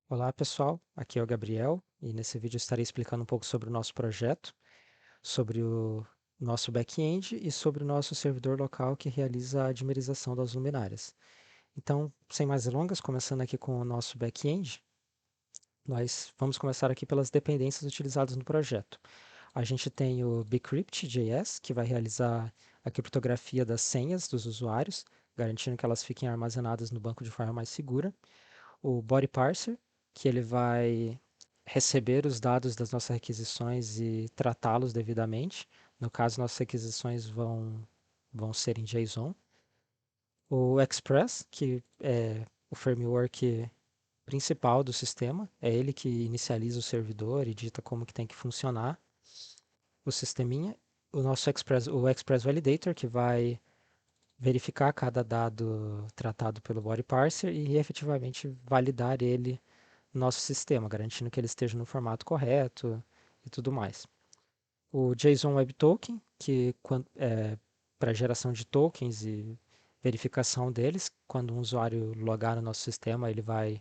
Olá pessoal, aqui é o Gabriel e nesse vídeo eu estarei explicando um pouco sobre o nosso projeto, sobre o nosso back-end e sobre o nosso servidor local que realiza a dimerização das luminárias. Então, sem mais delongas, começando aqui com o nosso back-end, nós vamos começar aqui pelas dependências utilizadas no projeto. A gente tem o bcrypt.js, que vai realizar a criptografia das senhas dos usuários, garantindo que elas fiquem armazenadas no banco de forma mais segura. O body parser, que ele vai receber os dados das nossas requisições e tratá-los devidamente. No caso, nossas requisições vão ser em JSON. O Express, que é o framework principal do sistema, é ele que inicializa o servidor e dita como que tem que funcionar o sisteminha. O nosso o Express Validator, que vai verificar cada dado tratado pelo body parser e efetivamente validar ele no nosso sistema, garantindo que ele esteja no formato correto e tudo mais. O JSON Web Token, que é para geração de tokens e verificação deles, quando um usuário logar no nosso sistema, a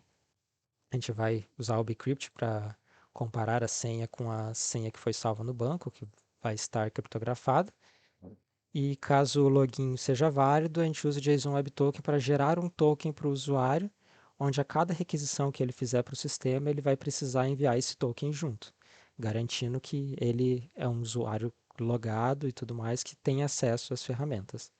gente vai usar o bcrypt para comparar a senha com a senha que foi salva no banco, que vai estar criptografada. E caso o login seja válido, a gente usa o JSON Web Token para gerar um token para o usuário, onde a cada requisição que ele fizer para o sistema, ele vai precisar enviar esse token junto, garantindo que ele é um usuário logado e tudo mais que tem acesso às ferramentas.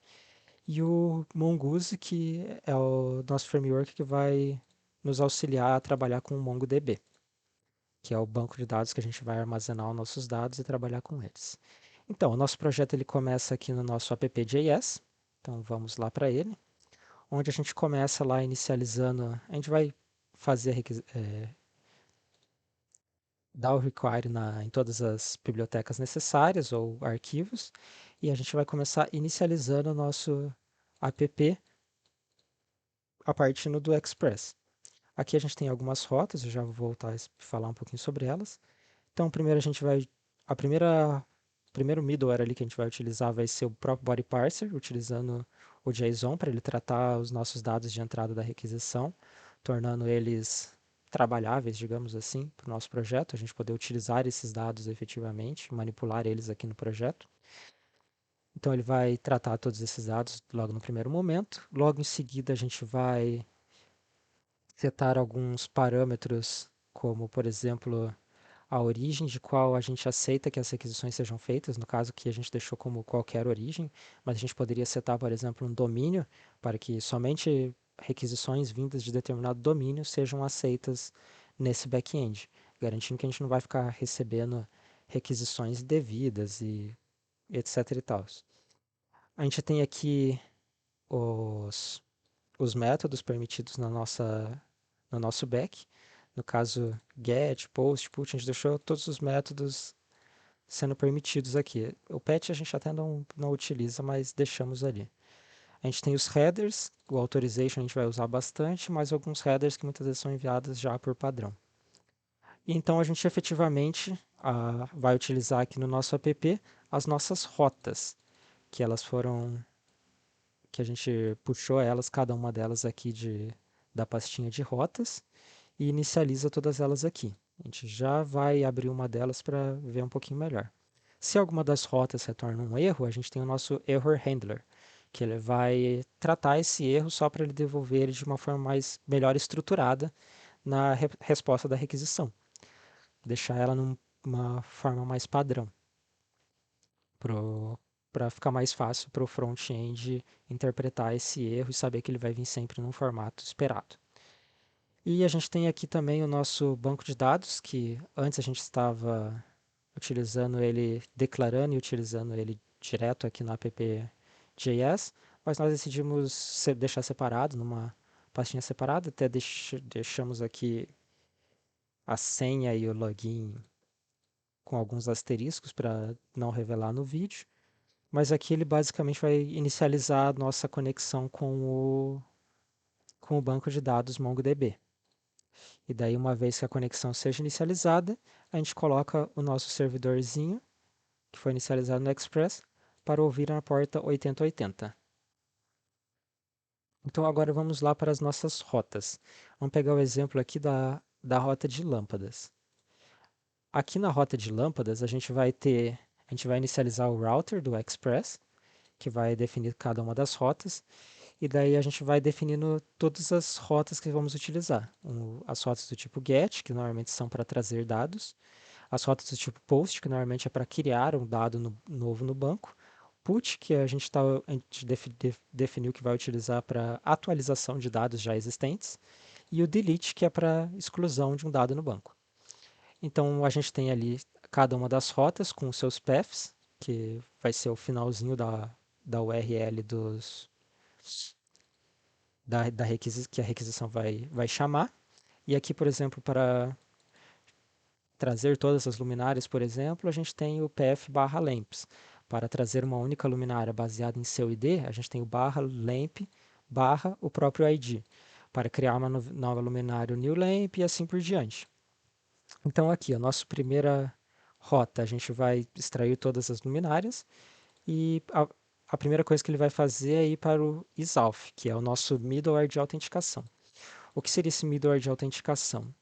E o Mongoose, que é o nosso framework que vai nos auxiliar a trabalhar com o MongoDB, que é o banco de dados que a gente vai armazenar os nossos dados e trabalhar com eles. Então, o nosso projeto ele começa aqui no nosso app.js. Então, vamos lá para ele, onde a gente começa lá inicializando. A gente vai fazer dar o require em todas as bibliotecas necessárias ou arquivos, e a gente vai começar inicializando o nosso app a partir do Express. Aqui a gente tem algumas rotas, eu já vou voltar a falar um pouquinho sobre elas. Então, primeiro a gente vai. A primeira o primeiro middleware ali que a gente vai utilizar vai ser o próprio body parser, utilizando o JSON para ele tratar os nossos dados de entrada da requisição, tornando eles trabalháveis, digamos assim, para o nosso projeto, a gente poder utilizar esses dados efetivamente, manipular eles aqui no projeto. Então ele vai tratar todos esses dados logo no primeiro momento. Logo em seguida a gente vai setar alguns parâmetros, como por exemplo a origem de qual a gente aceita que as requisições sejam feitas, no caso que a gente deixou como qualquer origem, mas a gente poderia setar, por exemplo, um domínio para que somente requisições vindas de determinado domínio sejam aceitas nesse back-end, garantindo que a gente não vai ficar recebendo requisições indevidas e etc e tal. A gente tem aqui os, os métodos permitidos no nosso back. No caso, get, post, put, a gente deixou todos os métodos sendo permitidos aqui. O patch a gente até não utiliza, mas deixamos ali. A gente tem os headers, o authorization a gente vai usar bastante, mas alguns headers que muitas vezes são enviados já por padrão. E então a gente efetivamente vai utilizar aqui no nosso app as nossas rotas, que elas foram, que a gente puxou elas, cada uma delas aqui da pastinha de rotas, e inicializa todas elas aqui. A gente já vai abrir uma delas para ver um pouquinho melhor. Se alguma das rotas retorna um erro, a gente tem o nosso Error Handler, que ele vai tratar esse erro só para ele devolver ele de uma forma melhor estruturada na resposta da requisição. Deixar ela numa forma mais padrão, para ficar mais fácil para o front-end interpretar esse erro e saber que ele vai vir sempre num formato esperado. E a gente tem aqui também o nosso banco de dados, que antes a gente estava utilizando ele, declarando e utilizando ele direto aqui no app.js, mas nós decidimos deixar separado, numa pastinha separada, até deixamos aqui a senha e o login com alguns asteriscos para não revelar no vídeo, mas aqui ele basicamente vai inicializar a nossa conexão com o banco de dados MongoDB. E daí, uma vez que a conexão seja inicializada, a gente coloca o nosso servidorzinho, que foi inicializado no Express, para ouvir na porta 8080. Então agora vamos lá para as nossas rotas. Vamos pegar o exemplo aqui da rota de lâmpadas. Aqui na rota de lâmpadas, a gente vai inicializar o router do Express, que vai definir cada uma das rotas, e daí a gente vai definindo todas as rotas que vamos utilizar. As rotas do tipo GET, que normalmente são para trazer dados, as rotas do tipo POST, que normalmente é para criar um dado novo no banco, PUT, que a gente definiu que vai utilizar para atualização de dados já existentes, e o delete, que é para exclusão de um dado no banco. Então a gente tem ali cada uma das rotas com os seus paths, que vai ser o finalzinho da URL que a requisição vai chamar. E aqui, por exemplo, para trazer todas as luminárias, por exemplo, a gente tem o path barra lamps. Para trazer uma única luminária baseada em seu ID, a gente tem o barra lamp barra o próprio ID. Para criar uma nova luminária, o new lamp e assim por diante. Então aqui, a nossa primeira rota, a gente vai extrair todas as luminárias e a primeira coisa que ele vai fazer é ir para o ISAUF, que é o nosso middleware de autenticação. O que seria esse middleware de autenticação?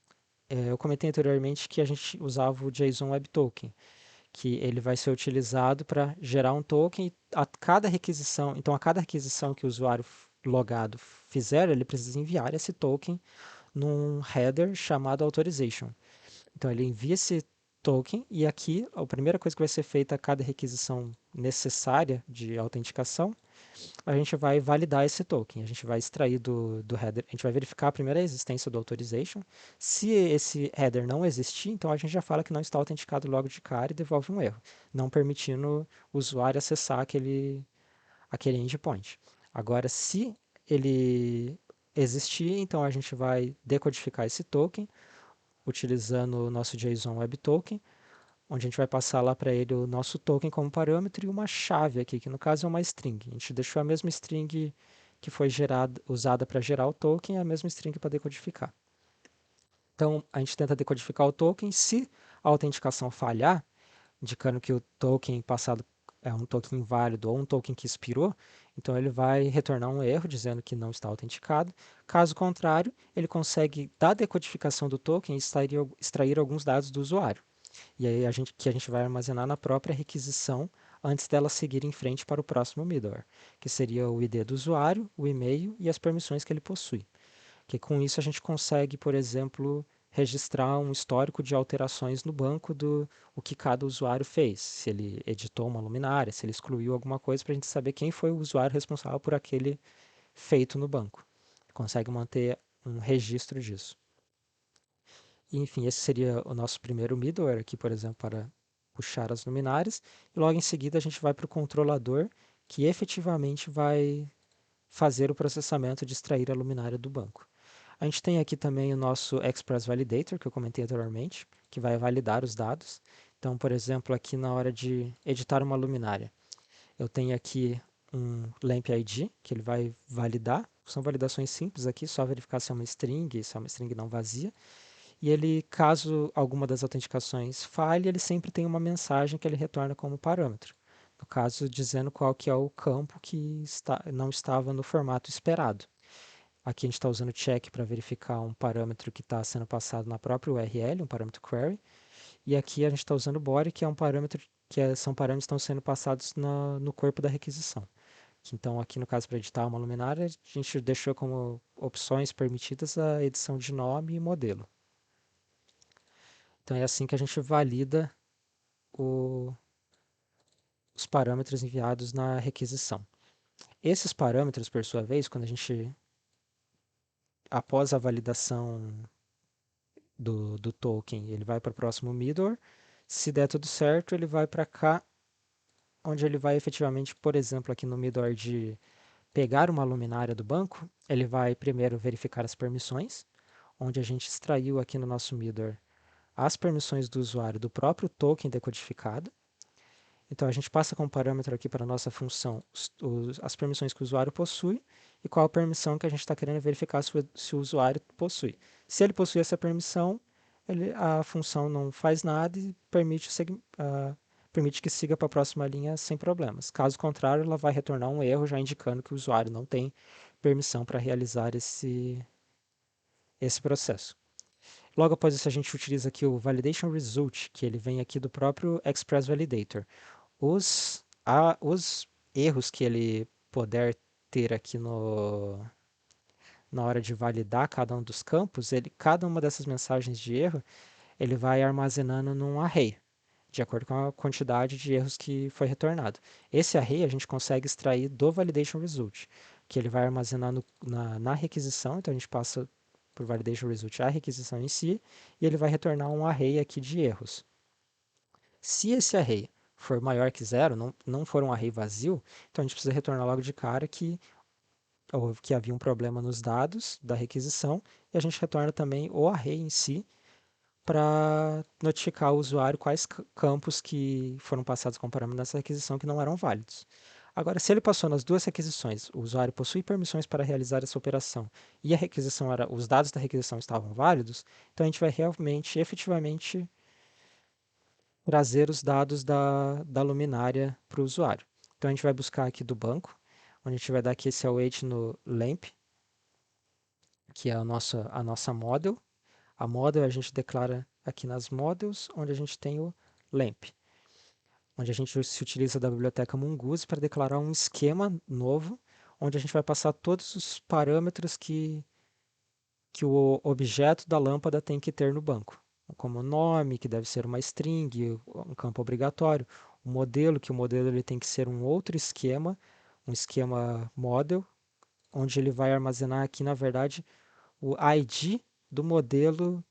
Eu comentei anteriormente que a gente usava o JSON Web Token, que ele vai ser utilizado para gerar um token e a cada requisição que o usuário logado fizer, ele precisa enviar esse token num header chamado authorization. Então ele envia esse token e aqui a primeira coisa que vai ser feita a cada requisição necessária de autenticação, a gente vai validar esse token. A gente vai extrair do header, a gente vai verificar primeiro a existência do authorization. Se esse header não existir, então a gente já fala que não está autenticado logo de cara e devolve um erro, não permitindo o usuário acessar aquele endpoint. Agora, se ele existir, então a gente vai decodificar esse token utilizando o nosso JSON Web Token, onde a gente vai passar lá para ele o nosso token como parâmetro e uma chave aqui, que no caso é uma string. A gente deixou a mesma string que foi usada para gerar o token, a mesma string para decodificar. Então, a gente tenta decodificar o token. Se a autenticação falhar, indicando que o token passado é um token inválido ou um token que expirou, então ele vai retornar um erro dizendo que não está autenticado. Caso contrário, ele consegue, da decodificação do token, extrair alguns dados do usuário. E aí a gente vai armazenar na própria requisição antes dela seguir em frente para o próximo middleware, que seria o ID do usuário, o e-mail e as permissões que ele possui. Que com isso a gente consegue, por exemplo, registrar um histórico de alterações no banco do o que cada usuário fez, se ele editou uma luminária, se ele excluiu alguma coisa, para a gente saber quem foi o usuário responsável por aquele feito no banco. Consegue manter um registro disso. E, enfim, esse seria o nosso primeiro middleware aqui, por exemplo, para puxar as luminárias. E logo em seguida a gente vai para o controlador, que efetivamente vai fazer o processamento de extrair a luminária do banco. A gente tem aqui também o nosso Express Validator, que eu comentei anteriormente, que vai validar os dados. Então, por exemplo, aqui na hora de editar uma luminária, eu tenho aqui um lamp ID, que ele vai validar. São validações simples aqui, só verificar se é uma string, se é uma string não vazia. E ele, caso alguma das autenticações falhe, ele sempre tem uma mensagem que ele retorna como parâmetro. No caso, dizendo qual que é o campo que não estava no formato esperado. Aqui a gente está usando check para verificar um parâmetro que está sendo passado na própria URL, um parâmetro query. E aqui a gente está usando body, que é um parâmetro são parâmetros que estão sendo passados no corpo da requisição. Então, aqui no caso para editar uma luminária, a gente deixou como opções permitidas a edição de nome e modelo. Então é assim que a gente valida o, os parâmetros enviados na requisição. Esses parâmetros, por sua vez, quando a gente, após a validação do token, ele vai para o próximo middleware. Se der tudo certo, ele vai para cá, onde ele vai efetivamente, por exemplo, aqui no middleware de pegar uma luminária do banco, ele vai primeiro verificar as permissões, onde a gente extraiu aqui no nosso middleware as permissões do usuário do próprio token decodificado. Então a gente passa como parâmetro aqui para a nossa função as permissões que o usuário possui e qual a permissão que a gente está querendo verificar se o usuário possui. Se ele possui essa permissão, a função não faz nada e permite que siga para a próxima linha sem problemas. Caso contrário, ela vai retornar um erro já indicando que o usuário não tem permissão para realizar esse processo. Logo após isso, a gente utiliza aqui o Validation Result, que ele vem aqui do próprio Express Validator. Os erros que ele puder ter aqui na hora de validar cada um dos campos, cada uma dessas mensagens de erro, ele vai armazenando num array, de acordo com a quantidade de erros que foi retornado. Esse array a gente consegue extrair do Validation Result, que ele vai armazenar na requisição, então a gente passa por Validation Result a requisição em si, e ele vai retornar um array aqui de erros. Se esse array for maior que zero, não for um array vazio, então a gente precisa retornar logo de cara que havia um problema nos dados da requisição, e a gente retorna também o array em si, para notificar o usuário quais campos que foram passados como parâmetro nessa requisição que não eram válidos. Agora, se ele passou nas duas requisições, o usuário possui permissões para realizar essa operação e os dados da requisição estavam válidos, então a gente vai realmente, efetivamente, trazer os dados da luminária para o usuário. Então a gente vai buscar aqui do banco, onde a gente vai dar aqui esse await no lamp, que é a nossa model. A model a gente declara aqui nas models, onde a gente tem o lamp, onde a gente se utiliza da biblioteca Mongoose para declarar um esquema novo, onde a gente vai passar todos os parâmetros que o objeto da lâmpada tem que ter no banco, como o nome, que deve ser uma string, um campo obrigatório, o modelo, que o modelo ele tem que ser um outro esquema, um esquema model, onde ele vai armazenar aqui, na verdade, o ID do modelo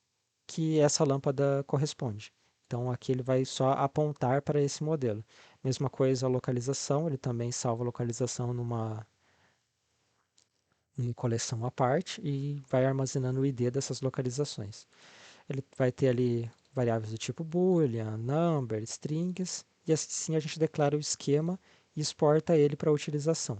que essa lâmpada corresponde. Então aqui ele vai só apontar para esse modelo. Mesma coisa a localização, ele também salva a localização numa coleção à parte e vai armazenando o ID dessas localizações. Ele vai ter ali variáveis do tipo boolean, number, strings, e assim a gente declara o esquema e exporta ele para a utilização,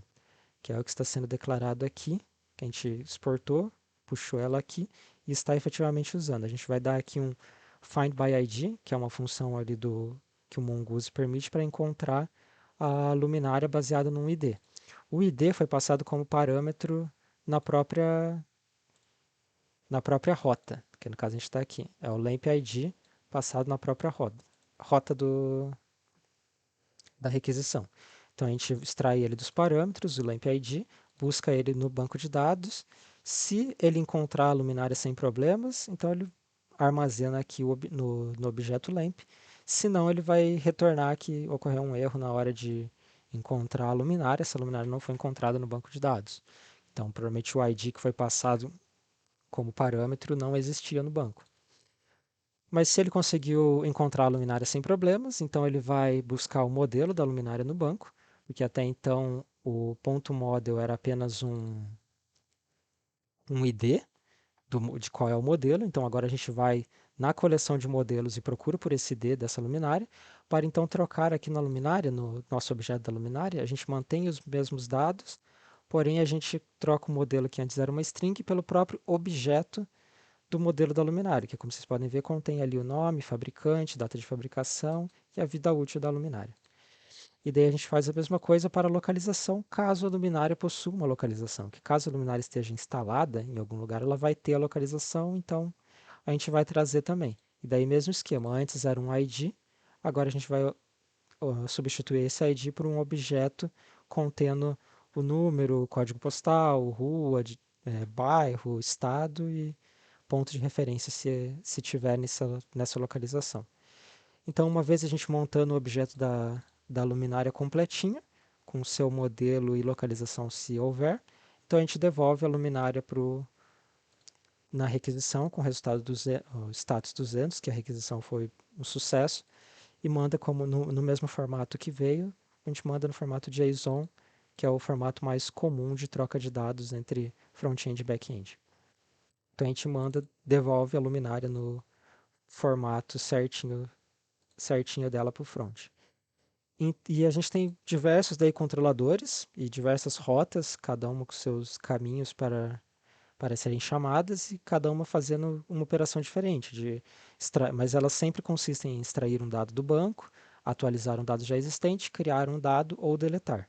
que é o que está sendo declarado aqui, que a gente exportou, puxou ela aqui e está efetivamente usando. A gente vai dar aqui um find by ID, que é uma função ali que o Mongoose permite para encontrar a luminária baseada num ID. O ID foi passado como parâmetro na própria, na própria rota, que no caso a gente está aqui. É o lamp ID passado na própria rota da requisição. Então a gente extrai ele dos parâmetros, o lamp ID, busca ele no banco de dados. Se ele encontrar a luminária sem problemas, então ele armazena aqui no objeto lamp. Se não, ele vai retornar que ocorreu um erro na hora de encontrar a luminária. Essa luminária não foi encontrada no banco de dados. Então, provavelmente o ID que foi passado como parâmetro não existia no banco. Mas se ele conseguiu encontrar a luminária sem problemas, então ele vai buscar o modelo da luminária no banco, porque até então o ponto model era apenas um ID de qual é o modelo. Então agora a gente vai na coleção de modelos e procura por esse ID dessa luminária, para então trocar aqui na luminária, no nosso objeto da luminária, a gente mantém os mesmos dados, porém a gente troca o modelo que antes era uma string pelo próprio objeto do modelo da luminária, que como vocês podem ver contém ali o nome, fabricante, data de fabricação e a vida útil da luminária. E daí a gente faz a mesma coisa para a localização, caso a luminária possua uma localização, que caso a luminária esteja instalada em algum lugar, ela vai ter a localização, então a gente vai trazer também. E daí mesmo esquema, antes era um ID, agora a gente vai substituir esse ID por um objeto contendo o número, o código postal, rua, bairro, estado e ponto de referência se tiver nessa localização. Então, uma vez a gente montando o objeto da luminária completinha, com seu modelo e localização se houver, então a gente devolve a luminária na requisição com o resultado o status 200, que a requisição foi um sucesso, e manda como no mesmo formato que veio, a gente manda no formato JSON, que é o formato mais comum de troca de dados entre front-end e back-end. Então a gente devolve a luminária no formato certinho dela para o front. E a gente tem diversos daí controladores e diversas rotas, cada uma com seus caminhos para serem chamadas e cada uma fazendo uma operação diferente, mas elas sempre consistem em extrair um dado do banco, atualizar um dado já existente, criar um dado ou deletar.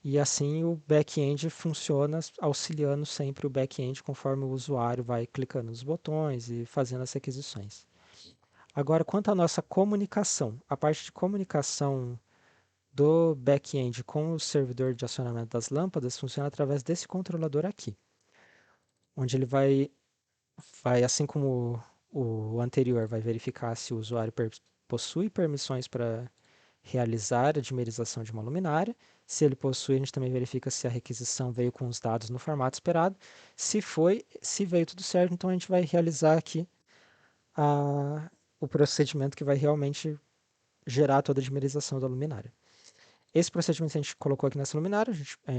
E assim o back-end funciona auxiliando sempre o back-end conforme o usuário vai clicando nos botões e fazendo as requisições. Agora, quanto à nossa comunicação, a parte de comunicação do back-end com o servidor de acionamento das lâmpadas funciona através desse controlador aqui, onde ele vai assim como o anterior, vai verificar se o usuário possui permissões para realizar a dimerização de uma luminária. Se ele possui, a gente também verifica se a requisição veio com os dados no formato esperado. Se veio tudo certo, então a gente vai realizar aqui o procedimento que vai realmente gerar toda a dimerização da luminária. Esse procedimento a gente colocou aqui nessa luminária,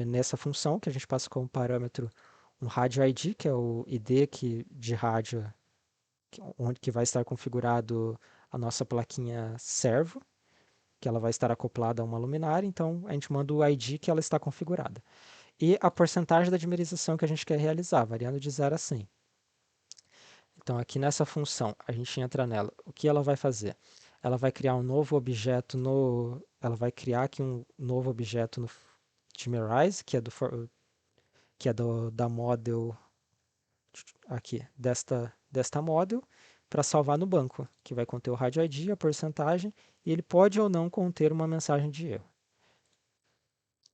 nessa função que a gente passa como parâmetro um rádio ID, que é o ID de rádio onde que vai estar configurado a nossa plaquinha servo, que ela vai estar acoplada a uma luminária, então a gente manda o ID que ela está configurada. E a porcentagem da dimerização que a gente quer realizar, variando de 0 a 100. Então aqui nessa função, a gente entra nela. O que ela vai fazer? Ela vai criar um novo objeto ela vai criar aqui um novo objeto no Dimerize, da model aqui, desta model, para salvar no banco, que vai conter o rádio ID, a porcentagem, e ele pode ou não conter uma mensagem de erro.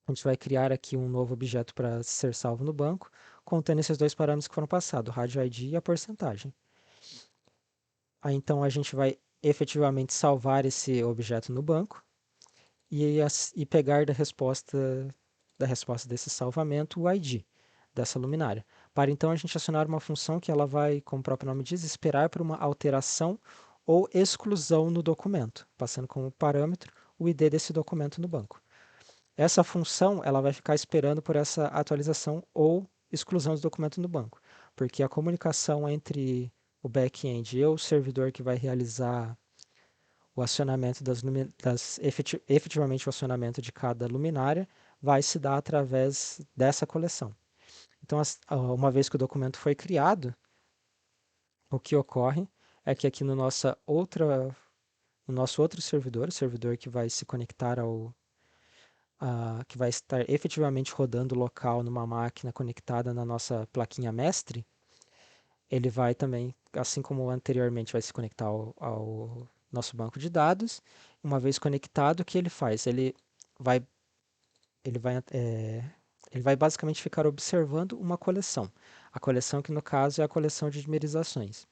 A gente vai criar aqui um novo objeto para ser salvo no banco, contendo esses dois parâmetros que foram passados, o rádio ID e a porcentagem. Aí então a gente vai efetivamente salvar esse objeto no banco e pegar da resposta desse salvamento o ID dessa luminária. Para então a gente acionar uma função que ela vai, como o próprio nome diz, esperar por uma alteração ou exclusão no documento, passando como parâmetro o ID desse documento no banco. Essa função ela vai ficar esperando por essa atualização ou exclusão do documento no banco, porque a comunicação entre o back-end e o servidor que vai realizar o acionamento efetivamente o acionamento de cada luminária vai se dar através dessa coleção. Então, uma vez que o documento foi criado, o que ocorre é que aqui no nosso outro servidor, o servidor que vai se conectar que vai estar efetivamente rodando local numa máquina conectada na nossa plaquinha mestre, ele vai também, assim como anteriormente, vai se conectar ao nosso banco de dados. Uma vez conectado, o que ele faz? Vai, ele vai, é, ele vai basicamente ficar observando uma coleção. A coleção que, no caso, é a coleção de dimerizações.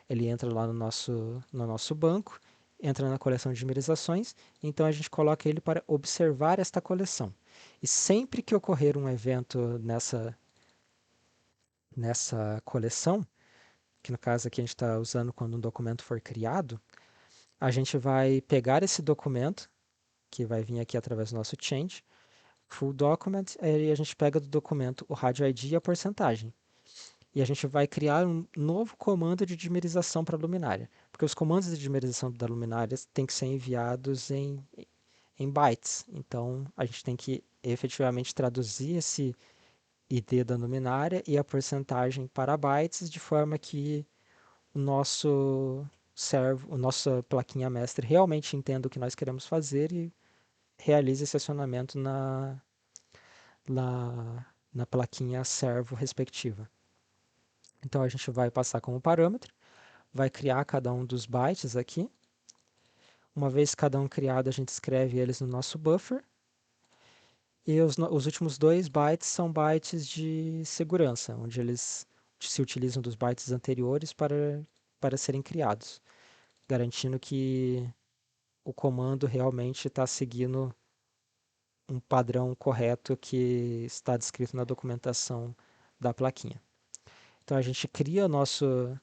Ele entra lá no nosso banco, entra na coleção de dimerizações, então a gente coloca ele para observar esta coleção. E sempre que ocorrer um evento nessa coleção, que no caso aqui a gente está usando quando um documento for criado, a gente vai pegar esse documento, que vai vir aqui através do nosso change, full document, e a gente pega do documento o rádio ID e a porcentagem. E a gente vai criar um novo comando de dimerização para a luminária, porque os comandos de dimerização da luminária têm que ser enviados em bytes. Então a gente tem que efetivamente traduzir esse ID da luminária e a porcentagem para bytes de forma que o nosso servo, a nossa plaquinha mestre realmente entenda o que nós queremos fazer e realize esse acionamento na plaquinha servo respectiva. Então a gente vai passar como parâmetro, vai criar cada um dos bytes aqui. Uma vez cada um criado, a gente escreve eles no nosso buffer. E os últimos dois bytes são bytes de segurança, onde eles se utilizam dos bytes anteriores para serem criados, garantindo que o comando realmente está seguindo um padrão correto que está descrito na documentação da plaquinha. Então a gente cria nosso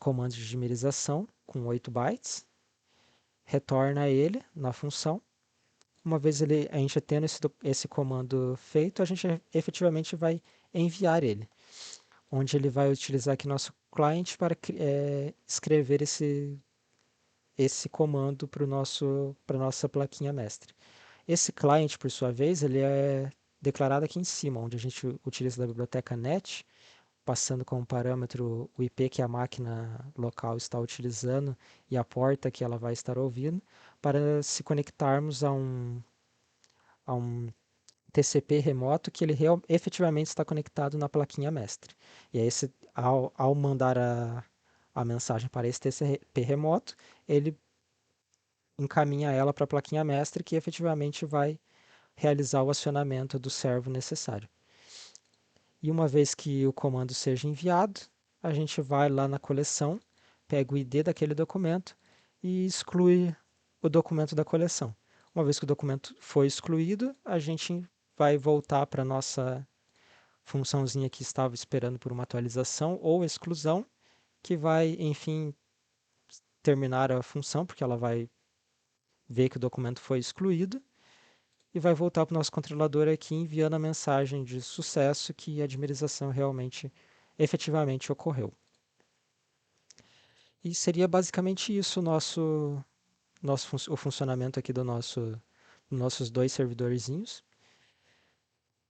comando de dimerização com 8 bytes, retorna ele na função. Uma vez a gente tendo esse comando feito, a gente efetivamente vai enviar ele, onde ele vai utilizar aqui nosso client para escrever esse comando para a nossa plaquinha mestre. Esse client, por sua vez, ele é declarado aqui em cima, onde a gente utiliza da biblioteca net, passando como parâmetro o IP que a máquina local está utilizando e a porta que ela vai estar ouvindo, para se conectarmos a um TCP remoto que ele efetivamente está conectado na plaquinha mestre. E aí, ao mandar a mensagem para esse TCP remoto, ele encaminha ela para a plaquinha mestre que efetivamente vai realizar o acionamento do servo necessário. E uma vez que o comando seja enviado, a gente vai lá na coleção, pega o ID daquele documento e exclui o documento da coleção. Uma vez que o documento foi excluído, a gente vai voltar para a nossa funçãozinha que estava esperando por uma atualização ou exclusão, que vai, enfim, terminar a função, porque ela vai ver que o documento foi excluído, e vai voltar para o nosso controlador aqui enviando a mensagem de sucesso que a admirização realmente, efetivamente ocorreu. E seria basicamente isso o funcionamento aqui dos nossos dois servidorzinhos.